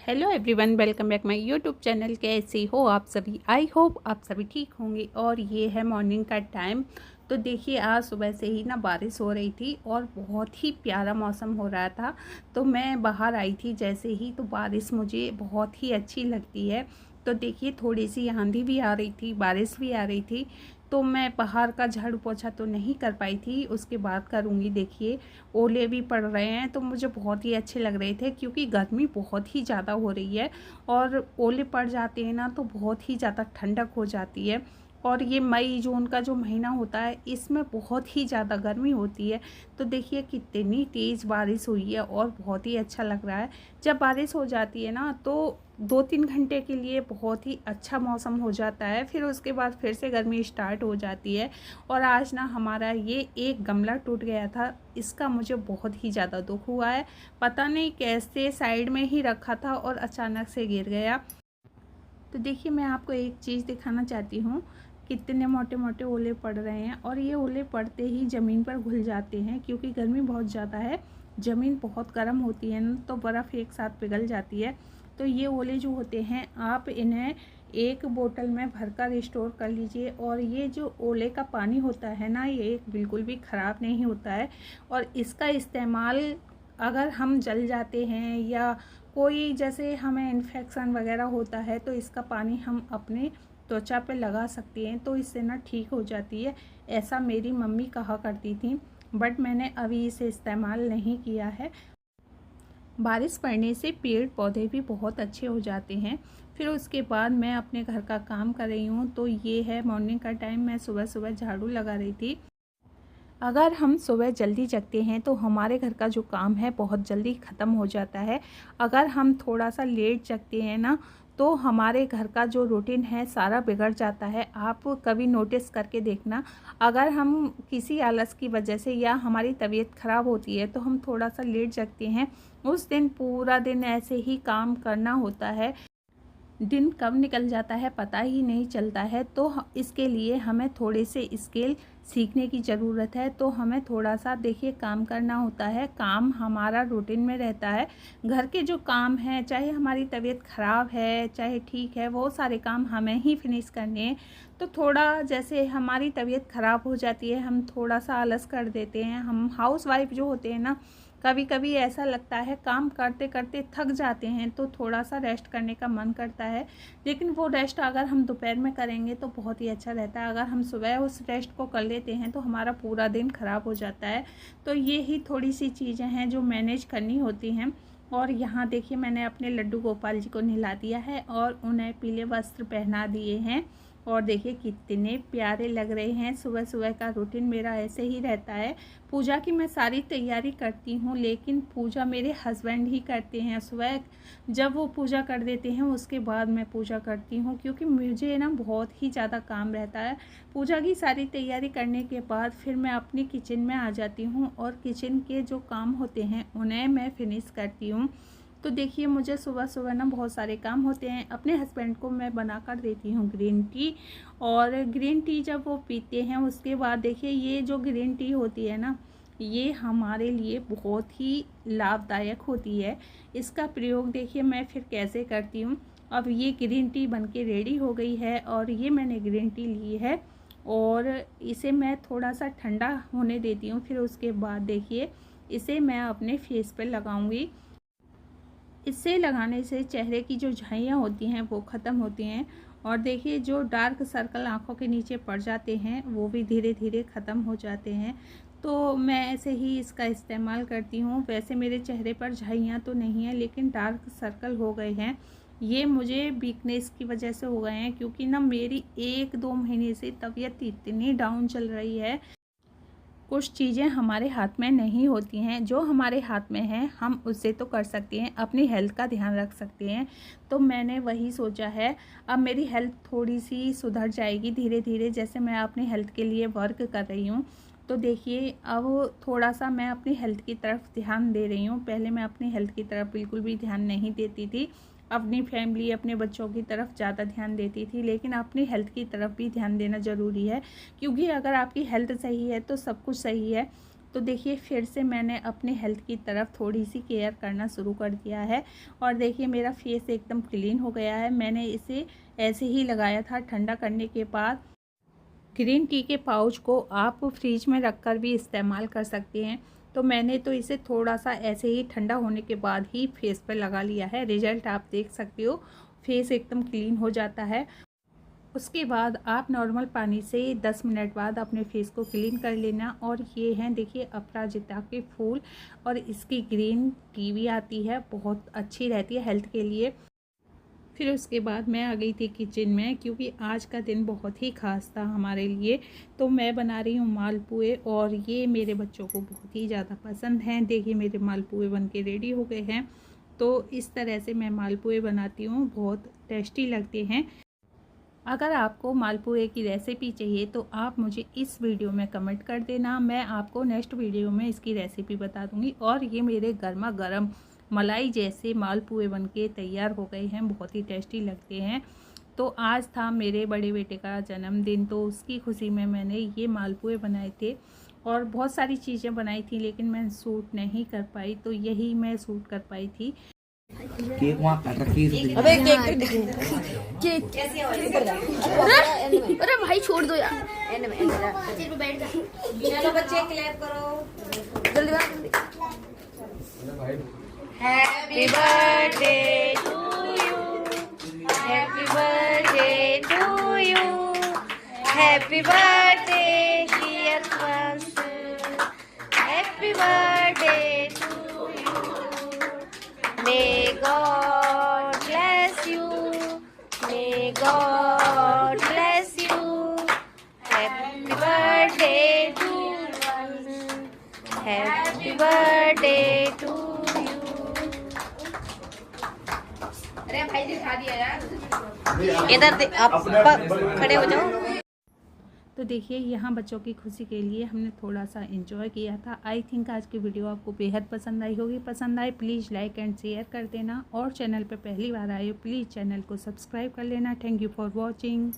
Hello everyone, welcome back my YouTube channel. कैसे हो आप सभी? आई होप आप सभी ठीक होंगे। और ये है मॉर्निंग का टाइम। तो देखिए, आज सुबह से ही ना बारिश हो रही थी और बहुत ही प्यारा मौसम हो रहा था। तो मैं बाहर आई थी जैसे ही, तो बारिश मुझे बहुत ही अच्छी लगती है। तो देखिए, थोड़ी सी आंधी भी आ रही थी, बारिश भी आ रही थी। तो मैं बाहर का झाड़ू पोछा तो नहीं कर पाई थी, उसके बाद करूँगी। देखिए, ओले भी पड़ रहे हैं तो मुझे बहुत ही अच्छे लग रहे थे, क्योंकि गर्मी बहुत ही ज़्यादा हो रही है और ओले पड़ जाते हैं ना तो बहुत ही ज़्यादा ठंडक हो जाती है। और ये मई जून का जो महीना होता है, इसमें बहुत ही ज़्यादा गर्मी होती है। तो देखिए, कितनी तेज़ बारिश हुई है और बहुत ही अच्छा लग रहा है। जब बारिश हो जाती है ना तो 2-3 घंटे के लिए बहुत ही अच्छा मौसम हो जाता है, फिर उसके बाद फिर से गर्मी स्टार्ट हो जाती है। और आज ना हमारा ये एक गमला टूट गया था, इसका मुझे बहुत ही ज़्यादा दुख हुआ है। पता नहीं कैसे साइड में ही रखा था और अचानक से गिर गया। तो देखिए, मैं आपको एक चीज़ दिखाना चाहती हूँ, कितने मोटे मोटे ओले पड़ रहे हैं। और ये ओले पड़ते ही ज़मीन पर घुल जाते हैं, क्योंकि गर्मी बहुत ज़्यादा है। ज़मीन बहुत गर्म होती है ना, तो बर्फ़ एक साथ पिघल जाती है। तो ये ओले जो होते हैं, आप इन्हें एक बोतल में भरकर स्टोर कर लीजिए। और ये जो ओले का पानी होता है ना, ये बिल्कुल भी ख़राब नहीं होता है। और इसका इस्तेमाल अगर हम जल जाते हैं या कोई जैसे हमें इन्फेक्शन वगैरह होता है, तो इसका पानी हम अपने त्वचा पे लगा सकते हैं, तो इससे ना ठीक हो जाती है। ऐसा मेरी मम्मी कहा करती थी, बट मैंने अभी इसे इस्तेमाल नहीं किया है। बारिश पड़ने से पेड़ पौधे भी बहुत अच्छे हो जाते हैं। फिर उसके बाद मैं अपने घर का काम कर रही हूँ। तो ये है मॉर्निंग का टाइम, मैं सुबह सुबह झाड़ू लगा रही थी। अगर हम सुबह जल्दी जगते हैं तो हमारे घर का जो काम है बहुत जल्दी ख़त्म हो जाता है। अगर हम थोड़ा सा लेट जगते हैं ना, तो हमारे घर का जो रूटीन है सारा बिगड़ जाता है। आप कभी नोटिस करके देखना, अगर हम किसी आलस की वजह से या हमारी तबीयत ख़राब होती है तो हम थोड़ा सा लेट जगते हैं, उस दिन पूरा दिन ऐसे ही काम करना होता है। दिन कब निकल जाता है पता ही नहीं चलता है। तो इसके लिए हमें थोड़े से स्किल सीखने की ज़रूरत है। तो हमें थोड़ा सा देखिए काम करना होता है, काम हमारा रूटीन में रहता है। घर के जो काम हैं, चाहे हमारी तबीयत ख़राब है चाहे ठीक है, वो सारे काम हमें ही फिनिश करने हैं। तो थोड़ा जैसे हमारी तबीयत ख़राब हो जाती है, हम थोड़ा सा आलस कर देते हैं। हम हाउसवाइफ जो होते हैं ना, कभी कभी ऐसा लगता है काम करते करते थक जाते हैं, तो थोड़ा सा रेस्ट करने का मन करता है। लेकिन वो रेस्ट अगर हम दोपहर में करेंगे तो बहुत ही अच्छा रहता है। अगर हम सुबह उस रेस्ट को कर लेते हैं तो हमारा पूरा दिन ख़राब हो जाता है। तो ये ही थोड़ी सी चीज़ें हैं जो मैनेज करनी होती हैं। और यहाँ देखिए, मैंने अपने लड्डू गोपाल जी को नहला दिया है और उन्हें पीले वस्त्र पहना दिए हैं। और देखिए कितने प्यारे लग रहे हैं। सुबह सुबह का रूटीन मेरा ऐसे ही रहता है। पूजा की मैं सारी तैयारी करती हूँ, लेकिन पूजा मेरे हस्बैंड ही करते हैं। सुबह जब वो पूजा कर देते हैं उसके बाद मैं पूजा करती हूँ, क्योंकि मुझे ना बहुत ही ज़्यादा काम रहता है। पूजा की सारी तैयारी करने के बाद फिर मैं अपनी किचन में आ जाती हूँ और किचन के जो काम होते हैं उन्हें मैं फिनिश करती हूँ। तो देखिए, मुझे सुबह सुबह ना बहुत सारे काम होते हैं। अपने हस्बैंड को मैं बना कर देती हूँ ग्रीन टी। और ग्रीन टी जब वो पीते हैं उसके बाद देखिए, ये जो ग्रीन टी होती है ना, ये हमारे लिए बहुत ही लाभदायक होती है। इसका प्रयोग देखिए मैं फिर कैसे करती हूँ। अब ये ग्रीन टी बनके रेडी हो गई है और ये मैंने ग्रीन टी ली है और इसे मैं थोड़ा सा ठंडा होने देती हूँ। फिर उसके बाद देखिए, इसे मैं अपने फेस पे लगाऊंगी। इससे लगाने से चेहरे की जो झाइयाँ होती हैं वो ख़त्म होती हैं। और देखिए, जो डार्क सर्कल आँखों के नीचे पड़ जाते हैं वो भी धीरे धीरे ख़त्म हो जाते हैं। तो मैं ऐसे ही इसका इस्तेमाल करती हूँ। वैसे मेरे चेहरे पर झाइयाँ तो नहीं है, लेकिन डार्क सर्कल हो गए हैं। ये मुझे वीकनेस की वजह से हो गए हैं, क्योंकि ना मेरी 1-2 महीने से तबीयत इतनी डाउन चल रही है। कुछ चीज़ें हमारे हाथ में नहीं होती हैं, जो हमारे हाथ में हैं हम उससे तो कर सकते हैं, अपनी हेल्थ का ध्यान रख सकते हैं। तो मैंने वही सोचा है। अब मेरी हेल्थ थोड़ी सी सुधर जाएगी धीरे धीरे, जैसे मैं अपनी हेल्थ के लिए वर्क कर रही हूँ। तो देखिए, अब थोड़ा सा मैं अपनी हेल्थ की तरफ ध्यान दे रही हूँ। पहले मैं अपनी हेल्थ की तरफ बिल्कुल भी ध्यान नहीं देती थी, अपनी फैमिली अपने बच्चों की तरफ ज़्यादा ध्यान देती थी। लेकिन अपनी हेल्थ की तरफ भी ध्यान देना ज़रूरी है, क्योंकि अगर आपकी हेल्थ सही है तो सब कुछ सही है। तो देखिए फिर से मैंने अपने हेल्थ की तरफ थोड़ी सी केयर करना शुरू कर दिया है। और देखिए मेरा फेस एकदम क्लीन हो गया है। मैंने इसे ऐसे ही लगाया था। ठंडा करने के बाद ग्रीन टी के पाउच को आप फ्रिज में रख कर भी इस्तेमाल कर सकते हैं। तो मैंने तो इसे थोड़ा सा ऐसे ही ठंडा होने के बाद ही फेस पर लगा लिया है। रिजल्ट आप देख सकते हो, फेस एकदम क्लीन हो जाता है। उसके बाद आप नॉर्मल पानी से 10 मिनट बाद अपने फेस को क्लीन कर लेना। और ये हैं देखिए अपराजिता के फूल, और इसकी ग्रीन टी भी आती है, बहुत अच्छी रहती है हेल्थ के लिए। फिर उसके बाद मैं आ गई थी किचन में, क्योंकि आज का दिन बहुत ही ख़ास था हमारे लिए। तो मैं बना रही हूँ मालपुए, और ये मेरे बच्चों को बहुत ही ज़्यादा पसंद हैं। देखिए मेरे मालपुए बन के रेडी हो गए हैं। तो इस तरह से मैं मालपुए बनाती हूँ, बहुत टेस्टी लगते हैं। अगर आपको मालपुए की रेसिपी चाहिए तो आप मुझे इस वीडियो में कमेंट कर देना, मैं आपको नेक्स्ट वीडियो में इसकी रेसिपी बता दूंगी। और ये मेरे गर्मा गर्म मलाई जैसे मालपुए बनके तैयार हो गए हैं, बहुत ही टेस्टी लगते हैं। तो आज था मेरे बड़े बेटे का जन्मदिन, तो उसकी खुशी में मैंने ये मालपुए बनाए थे। और बहुत सारी चीज़ें बनाई थी, लेकिन मैं शूट नहीं कर पाई, तो यही मैं शूट कर पाई थी। केक वहाँ काट रखी है। अबे केक कैसे अरे भाई छोड़ दो यार। एंड में बैठ जा। चलो बच्चे क्लैप करो जल्दी। Happy birthday to you, happy birthday to you, happy birthday dear friends, happy birthday to you. May God bless you, may God bless you, happy birthday to you, happy birthday to you। अरे भाई दिखा दिया यार, इधर आप खड़े हो जाओ। तो देखिए यहाँ बच्चों की खुशी के लिए हमने थोड़ा सा एंजॉय किया था। आई थिंक आज की वीडियो आपको बेहद पसंद आई होगी। पसंद आए प्लीज़ लाइक एंड शेयर कर देना, और चैनल पे पहली बार आए हो प्लीज़ चैनल को सब्सक्राइब कर लेना। Thank you for watching.